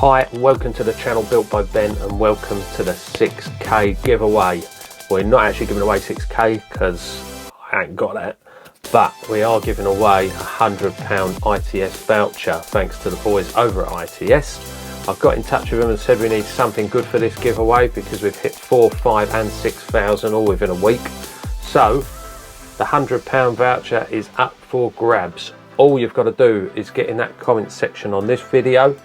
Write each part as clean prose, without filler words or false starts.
Hi, welcome to the channel Built by Ben and welcome to the 6k giveaway. We're not actually giving away 6k because I ain't got that, but we are giving away a £100 ITS voucher thanks to the boys over at ITS. I've got in touch with them and said we need something good for this giveaway because we've hit 4, 5 and 6,000 all within a week. So the £100 voucher is up for grabs. All you've got to do is get in that comment section on this video.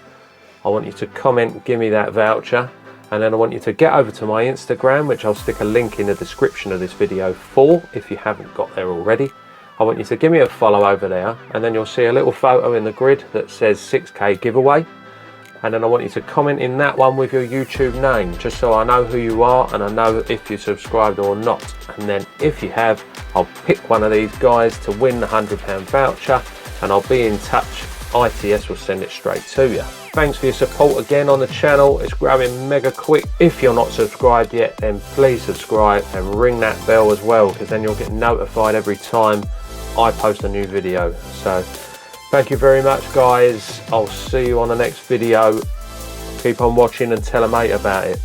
I want you to comment, give me that voucher, and then I want you to get over to my Instagram, which I'll stick a link in the description of this video for, if you haven't got there already. I want you to give me a follow over there, and then you'll see a little photo in the grid that says 6k giveaway. And then I want you to comment in that one with your YouTube name, just so I know who you are and I know if you subscribed or not. And then if you have, I'll pick one of these guys to win the £100 voucher, and I'll be in touch. ITS will send it straight to you. Thanks for your support again on the channel. It's growing mega quick. If you're not subscribed yet, then please subscribe and ring that bell as well, because then you'll get notified every time I post a new video. So thank you very much, guys. I'll see you on the next video. Keep on watching and tell a mate about it.